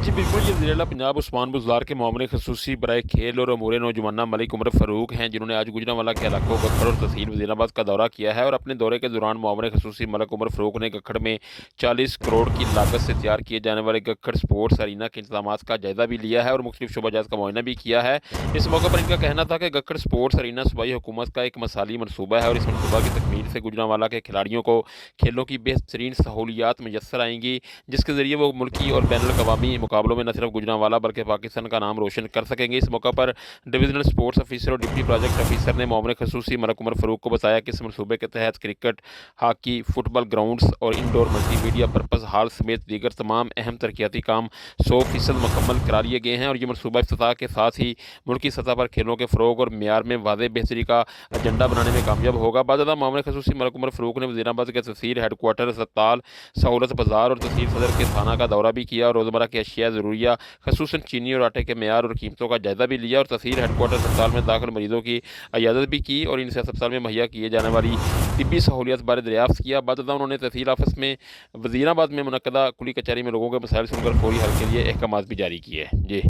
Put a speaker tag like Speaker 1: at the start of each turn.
Speaker 1: جی بالکل، یہ وزیر اعلیٰ پنجاب عثمان بزدار کے معاون خصوصی برائے کھیل اور امور نوجوانہ ملک عمر فاروق ہیں، جنہوں نے آج گوجرانوالہ کے علاقوں گکھڑ اور تحصیل وزیر آباد کا دورہ کیا ہے اور اپنے دورے کے دوران معاون خصوصی ملک عمر فاروق نے گکھڑ میں 40 کروڑ کی لاگت سے تیار کیے جانے والے گکھڑ سپورٹس ارینا کے انتظامات کا جائزہ بھی لیا ہے اور مختلف شعبہ جات کا معائنہ بھی کیا ہے۔ اس موقع پر ان کا کہنا تھا کہ گکھڑ سپورٹس ارینا صوبائی حکومت کا ایک مثالی منصوبہ ہے اور اس منصوبہ کی تکمیل سے گوجرانوالہ کے کھلاڑیوں کو کھیلوں کی بہترین سہولیات میسر آئیں گی، جس کے ذریعے وہ ملکی اور بین الاقوامی مقابلوں میں نہ صرف گوجرانوالہ بلکہ پاکستان کا نام روشن کر سکیں گے۔ اس موقع پر ڈویژنل سپورٹس افیسر اور ڈپٹی پروجیکٹ افیسر نے معاون خصوصی ملک عمر فاروق کو بتایا کہ اس منصوبے کے تحت cricket, hockey, football grounds اور indoor multimedia purpose hall سمیت دیگر تمام اہم ترقیاتی کام 100% مکمل کرا لیے گئے ہیں اور یہ منصوبہ افتتاح کے ساتھ ہی ملکی سطح پر کھیلوں کے فروغ اور معیار میں واضح بہتری کا ایجنڈا بنانے میں کامیاب ہوگا۔ بعد معاون خصوصی ملک عمر فاروق نے وزیر آباد کے تحصیل ہیڈ کوارٹر اسپتال، سہولت بازار اور تحصیل صدر کے تھانہ کا دورہ بھی کیا اور روزمرہ کی اشیاء ضروریہ خصوصاً چینی اور آٹے کے معیار اور قیمتوں کا جائزہ بھی لیا اور تحصیل ہیڈ کوارٹر اسپتال میں داخل مریضوں کی عیادت بھی کی اور ان سے اسپتال میں مہیا کیے جانے والی طبی سہولیات بارے دریافت کیا۔ بعد انہوں نے تحصیل آفس میں وزیر آباد میں منعقدہ کلی کچہری میں لوگوں کے مسائل سن کر فوری حل کے لیے احکامات بھی جاری کیے۔ جی